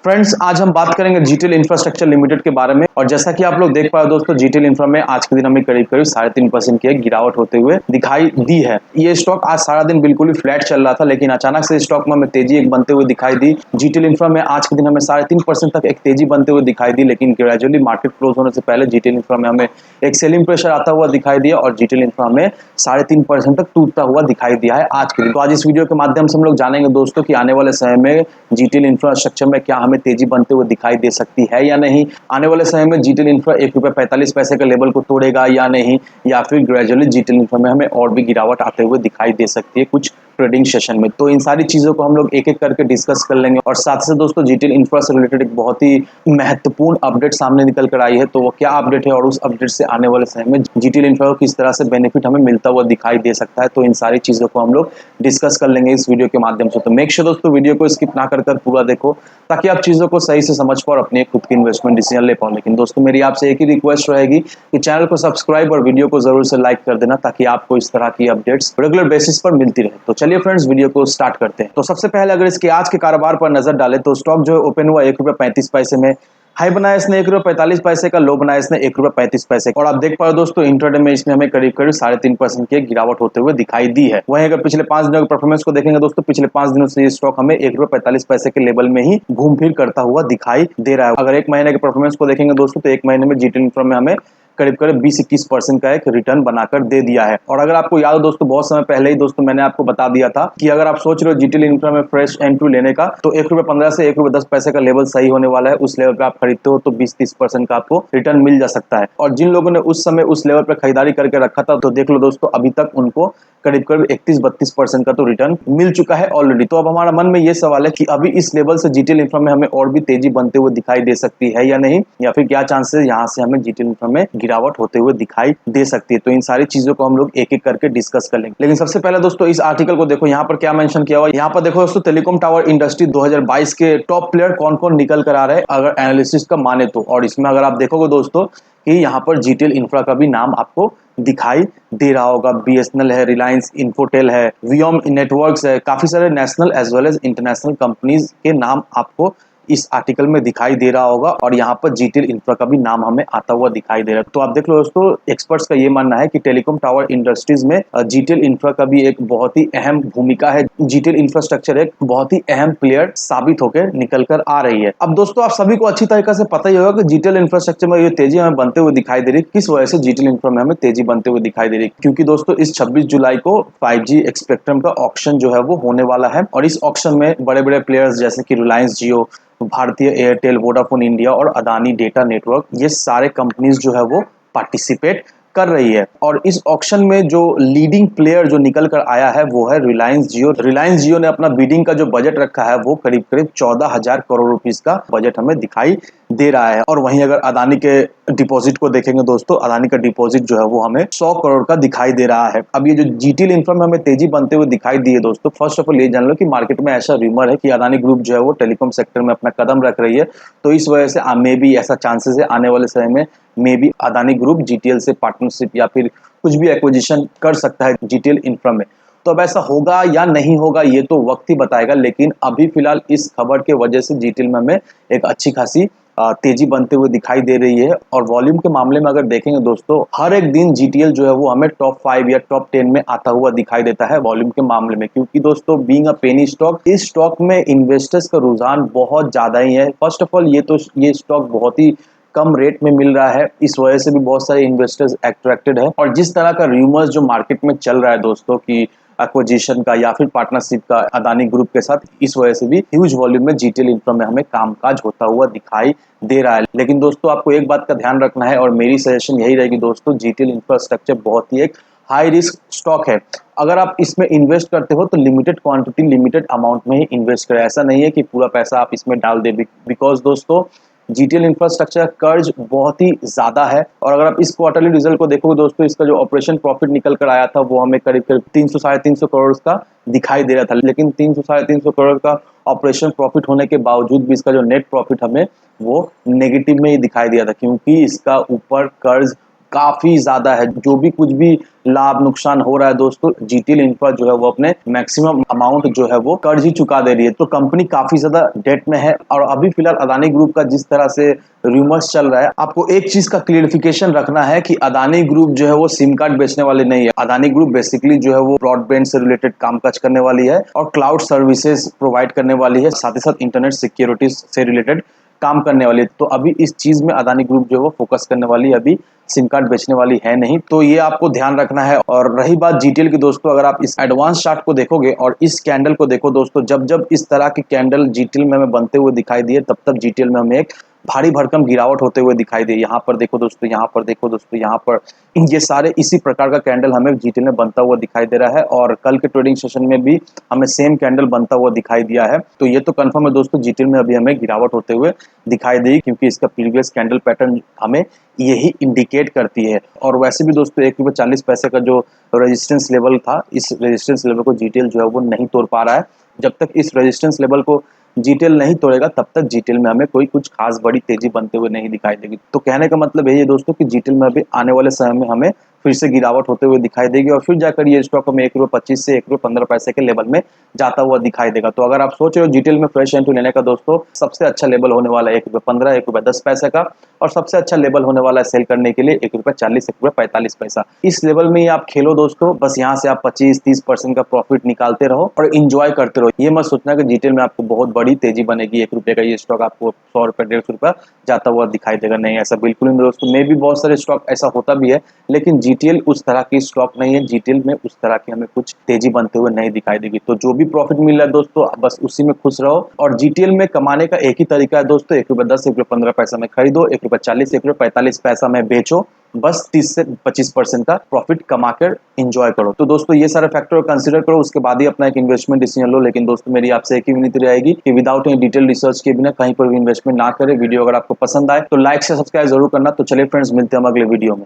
Friends, आज हम बात करेंगे जीटीएल इंफ्रास्ट्रक्चर लिमिटेड के बारे में। और जैसा कि आप लोग देख पा रहे हो दोस्तों, जीटीएल इंफ्रा में आज के दिन हमें करीब करीब 3.5% की एक गिरावट होते हुए दिखाई दी है। ये स्टॉक आज सारा दिन बिल्कुल ही फ्लैट चल रहा था, लेकिन अचानक से स्टॉक में हमें तेजी एक बनते हुए दिखाई दी। जीटीएल इंफ्रा में आज के दिन हमें 3.5% तक एक तेजी बनते हुए दिखाई दी, लेकिन ग्रेजुअली मार्केट क्लोज होने से पहले जीटीएल इंफ्रा में हमें एक सेलिंग प्रेशर आता हुआ दिखाई दिया और जीटीएल इंफ्रा में 3.5% तक टूटता हुआ दिखाई दिया है आज के दिन। तो आज इस वीडियो के माध्यम से हम लोग जानेंगे दोस्तों कि आने वाले समय में जीटीएल इंफ्रास्ट्रक्चर में क्या हमें तेजी बनते हुए दिखाई दे सकती है या नहीं। आने वाले समय में जीटीएल इंफ्रा ₹1.45 का लेवल को तोड़ेगा या नहीं, या फिर ग्रेजुअली जीटीएल इंफ्रा में हमें और भी गिरावट आते हुए दिखाई दे सकती है कुछ ट्रेडिंग सेशन में। तो इन सारी चीजों को हम लोग एक एक करके डिस्कस कर लेंगे। और साथ से दोस्तों, जीटीएल इंफ्रा से रिलेटेड एक बहुत ही महत्वपूर्ण अपडेट सामने निकल कर आई है। तो वो क्या अपडेट है और उस अपडेट से आने वाले समय में जीटीएल इंफ्रा को किस तरह से बेनिफिट हमें मिलता हुआ दिखाई दे सकता है, तो इन सारी चीजों को हम लोग डिस्कस कर लेंगे इस वीडियो के माध्यम से। तो मेक श्योर दोस्तों, वीडियो को स्किप ना कर पूरा देखो, ताकि आप चीजों को सही से समझ पाओ और अपने खुद की इन्वेस्टमेंट डिसीजन ले पाओ। लेकिन दोस्तों, मेरी आपसे एक ही रिक्वेस्ट रहेगी कि चैनल को सब्सक्राइब और वीडियो को जरूर से लाइक कर देना, ताकि आपको इस तरह की अपडेट्स रेगुलर बेसिस पर मिलती रहे। तो चलिए फ्रेंड्स, वीडियो को स्टार्ट करते हैं। तो सबसे पहले अगर इसके आज के कारोबार पर नजर डालें तो स्टॉक जो है ओपन हुआ ₹1.35 में, हाई बनाया इसने ₹1.45 का, लो बनाया इसने ₹1.35 का। और आप देख पा रहे हो दोस्तों, इंट्राडे में इसने हमें करीब करीब 3.5% की गिरावट होते हुए दिखाई दी है। वहीं अगर पिछले 5 दिनों के परफॉर्मेंस को देखेंगे दोस्तों, पिछले 5 दिनों से ये स्टॉक हमें ₹1.45 के लेवल में ही घूम फिर करता हुआ दिखाई दे रहा है। अगर एक महीने के परफॉर्मेंस को देखेंगे दोस्तों, तो एक महीने में जीटीएल इंफ्रा में हमें करीब करीब 20-21% का एक रिटर्न बनाकर दे दिया है। और अगर आपको याद हो दोस्तों, बहुत समय पहले ही दोस्तों मैंने आपको बता दिया था कि अगर आप सोच रहे हो जीटीएल इंफ्रा में फ्रेश एंट्री लेने का, तो ₹1.15 से ₹1.10 का लेवल सही होने वाला है। उस लेवल पे आप खरीदते हो तो 20-30% का आपको रिटर्न मिल जा सकता है। और जिन लोगों ने उस समय उस लेवल पर खरीदारी करके रखा था, तो देख लो दोस्तों, अभी तक उनको करीब करीब 31-32% का तो रिटर्न मिल चुका है ऑलरेडी। तो अब हमारा मन में ये सवाल है कि अभी इस लेवल से जीटीएल इंफ्रा में हमें और भी तेजी बनते हुए दिखाई दे सकती है या नहीं, या फिर क्या चांसेस यहाँ से हमें जीटीएल इंफ्रा में गिरावट होते हुए दिखाई दे सकती है। तो इन सारी चीजों को हम लोग एक एक करके डिस्कस कर लेंगे। लेकिन सबसे पहले दोस्तों, इस आर्टिकल को देखो, यहाँ पर क्या मेंशन किया हुआ है। यहाँ पर देखो दोस्तों, टेलीकॉम टावर इंडस्ट्री 2022 के टॉप प्लेयर कौन कौन निकल कर आ रहे हैं अगर एनालिसिस का माने तो। और इसमें अगर आप देखोगे दोस्तों कि यहाँ पर जीटीएल इंफ्रा का भी नाम आपको दिखाई दे रहा होगा। बीएसएनएल है, रिलायंस इन्फोटेल है, वियम नेटवर्क्स है, काफी सारे national as well as international companies के नाम आपको इस आर्टिकल में दिखाई दे रहा होगा। और यहाँ पर जीटीएल इंफ्रा का भी नाम हमें आता हुआ दिखाई दे रहा है। तो आप देख लो दोस्तों, एक्सपर्ट्स का ये मानना है कि टेलीकॉम टावर इंडस्ट्रीज में जीटीएल इंफ्रा का भी एक बहुत ही अहम भूमिका है। जीटीएल इंफ्रास्ट्रक्चर एक बहुत ही अहम प्लेयर साबित होकर निकल कर आ रही है। अब दोस्तों, आप सभी को अच्छी तरीके से पता ही होगा कि जीटीएल इंफ्रास्ट्रक्चर में ये तेजी हमें बनते हुए दिखाई दे रही है। किस वजह से जीटीएल इंफ्रा में हमें तेजी बनते हुए दिखाई दे रही है? क्योंकि दोस्तों, इस 26 जुलाई को 5G स्पेक्ट्रम का ऑक्शन जो है वो होने वाला है। और इस ऑक्शन में बड़े बड़े प्लेयर्स जैसे कि रिलायंस जियो, भारतीय एयरटेल, वोडाफोन इंडिया और अदानी डेटा नेटवर्क, ये सारे कंपनीज जो है वो पार्टिसिपेट कर रही है। और इस ऑक्शन में जो लीडिंग प्लेयर जो निकल कर आया है वो है रिलायंस जियो। रिलायंस जियो ने अपना बिडिंग का जो बजट रखा है वो करीब करीब 14,000 करोड़ रुपीस का बजट हमें दिखाई दे रहा है। और वहीं अगर अदानी के डिपॉजिट को देखेंगे दोस्तों, अदानी का डिपॉजिट जो है वो हमें 100 करोड़ का दिखाई दे रहा है। अब ये जो जीटीएल इंफ्रा में हमें तेजी बनते हुए दिखाई दी है दोस्तों, फर्स्ट ऑफ ऑल ये जान लो कि मार्केट में ऐसा रूमर है कि अदानी ग्रुप जो है वो टेलीकॉम सेक्टर में अपना कदम रख रही है। तो इस वजह से मे बी ऐसा चांसेस है आने वाले समय में may be Adani group GTL से पार्टनरशिप या फिर कुछ भी एक्विजिशन कर सकता है जीटीएल इंफ्रा में। तो अब ऐसा होगा या नहीं होगा ये तो वक्त ही बताएगा, लेकिन अभी फिलहाल इस खबर के वजह से जीटीएल में हमें एक अच्छी खासी तेजी बनते हुए दिखाई दे रही है। और वॉल्यूम के मामले में अगर देखेंगे दोस्तों, हर एक दिन जीटीएल जो है वो हमें टॉप 5 या टॉप 10 में आता हुआ दिखाई देता है वॉल्यूम के मामले में। क्योंकि दोस्तों, बीइंग अ पेनी स्टॉक, इस स्टॉक में इन्वेस्टर्स का रुझान बहुत ज्यादा ही है। फर्स्ट ऑफ ऑल ये स्टॉक बहुत ही कम रेट में मिल रहा है, इस वजह से भी बहुत सारे इन्वेस्टर्स अट्रैक्टेड है। और जिस तरह का रूमर्स जो मार्केट में चल रहा है दोस्तों कि एक्विजिशन का या फिर पार्टनरशिप का अदानी ग्रुप के साथ, इस वजह से भी ह्यूज वॉल्यूम में जीटीएल इंफ्रा में हमें कामकाज होता हुआ दिखाई दे रहा है। लेकिन दोस्तों, आपको एक बात का ध्यान रखना है और मेरी सजेशन यही रहेगी दोस्तों, जीटीएल इंफ्रास्ट्रक्चर बहुत ही एक हाई रिस्क स्टॉक है। अगर आप इसमें इन्वेस्ट करते हो तो लिमिटेड क्वांटिटी लिमिटेड अमाउंट में ही इन्वेस्ट करें। ऐसा नहीं है कि पूरा पैसा आप इसमें डाल दे, बिकॉज दोस्तों जीटीएल इंफ्रास्ट्रक्चर कर्ज बहुत ही ज्यादा है। और अगर आप इस क्वार्टरली रिजल्ट को देखोगे दोस्तों, इसका जो ऑपरेशन प्रॉफिट निकल कर आया था वो हमें करीब करीब 300-350 करोड़ का दिखाई दे रहा था। लेकिन 300-350 करोड़ का ऑपरेशन प्रॉफिट होने के बावजूद भी इसका जो नेट प्रॉफिट हमें वो नेगेटिव में ही दिखाई दिया था, क्योंकि इसका ऊपर कर्ज काफी ज्यादा है। जो भी कुछ भी लाभ नुकसान हो रहा है दोस्तों, जीटीएल इंफ्रा जो है वो अपने मैक्सिमम अमाउंट जो है वो कर्ज ही चुका दे रही है। तो कंपनी काफी ज्यादा डेट में है। और अभी फिलहाल अदानी ग्रुप का जिस तरह से रूमर्स चल रहा है, आपको एक चीज का क्लियरिफिकेशन रखना है कि अदानी ग्रुप जो है वो सिम कार्ड बेचने वाले नहीं है। अदानी ग्रुप बेसिकली जो है वो ब्रॉडबैंड से रिलेटेड कामकाज करने वाली है और क्लाउड सर्विसेज प्रोवाइड करने वाली है, साथ ही साथ इंटरनेट सिक्योरिटी से रिलेटेड काम करने वाली है। तो अभी इस चीज में अदानी ग्रुप जो है वो फोकस करने वाली है, अभी सिम कार्ड बेचने वाली है नहीं। तो ये आपको ध्यान रखना है। और रही बात जीटीएल की दोस्तों, अगर आप इस एडवांस चार्ट को देखोगे और इस कैंडल को देखो दोस्तों, जब जब इस तरह की कैंडल जीटीएल में हमें बनते हुए दिखाई दिए, तब तब जीटीएल में हमें एक भारी भरकम गिरावट होते हुए दिखाई दी। यहाँ पर देखो दोस्तों, यहाँ पर देखो दोस्तों, यहाँ पर ये सारे इसी प्रकार का कैंडल हमें जीटीएल में बनता हुआ दिखाई दे रहा है। और कल के ट्रेडिंग सेशन में भी हमें सेम कैंडल बनता हुआ दिखाई दिया है। तो ये तो कंफर्म है दोस्तों, जीटीएल में अभी हमें गिरावट होते हुए दिखाई दी, क्योंकि इसका प्रीवियस कैंडल पैटर्न हमें यही इंडिकेट करती है। और वैसे भी दोस्तों ₹1.40 का जो रेजिस्टेंस लेवल था, इस रेजिस्टेंस लेवल को जीटीएल जो है वो नहीं तोड़ पा रहा है। जब तक इस रेजिस्टेंस लेवल को जीटीएल नहीं तोड़ेगा, तब तक जीटीएल में हमें कोई कुछ खास बड़ी तेजी बनते हुए नहीं दिखाई देगी। तो कहने का मतलब यही है दोस्तों कि जीटीएल में अभी आने वाले समय में हमें फिर से गिरावट होते हुए दिखाई देगी और फिर जाकर ये स्टॉक हमें ₹1.25 से ₹1.15 के लेवल में जाता हुआ दिखाई देगा। तो अगर आप सोच रहे हो जीटीएल में फ्रेश एंट्री लेने का दोस्तों, सबसे अच्छा लेवल होने वाला है ₹1.15, ₹1.10 का। और सबसे अच्छा लेवल होने वाला है सेल करने के लिए ₹1.40, ₹1.45। इस लेवल में ही आप खेलो दोस्तों। बस यहाँ से आप 25-30% का प्रॉफिट निकालते रहो और इंजॉय करते रहो। ये मत सोचना कि जीटीएल में आपको बहुत बड़ी तेजी बनेगी, ₹1 का ये स्टॉक आपको ₹100, ₹150 जाता हुआ दिखाई देगा। नहीं, ऐसा बिल्कुल नहीं दोस्तों। मे भी बहुत सारे स्टॉक ऐसा होता भी है, लेकिन जीटीएल उस तरह की स्टॉक नहीं है। जीटीएल में उस तरह की हमें कुछ तेजी बनते हुए नहीं दिखाई देगी। तो जो भी प्रॉफिट मिल रहा है दोस्तों, बस उसी में खुश रहो। और जीटीएल में कमाने का एक ही तरीका है दोस्तों, ₹1.10, ₹1.15 में खरीदो, ₹1.40, ₹1.45 में बेचो। बस 30 से 25% का प्रॉफिट कमा कर इंजॉय करो। तो दोस्तों ये सारे फैक्टर कंसीडर करो, उसके बाद ही अपना एक इन्वेस्टमेंट डिसीजन लो। लेकिन दोस्तों मेरी आपसे एक ही विनती रहेगी कि विदाउट एनी डिटेल रिसर्च के बिना कहीं पर भी इन्वेस्टमेंट ना करें। वीडियो अगर आपको पसंद आए तो लाइक से सब्सक्राइब जरूर करना। तो चलिए फ्रेंड्स, मिलते हैं हम अगले वीडियो में।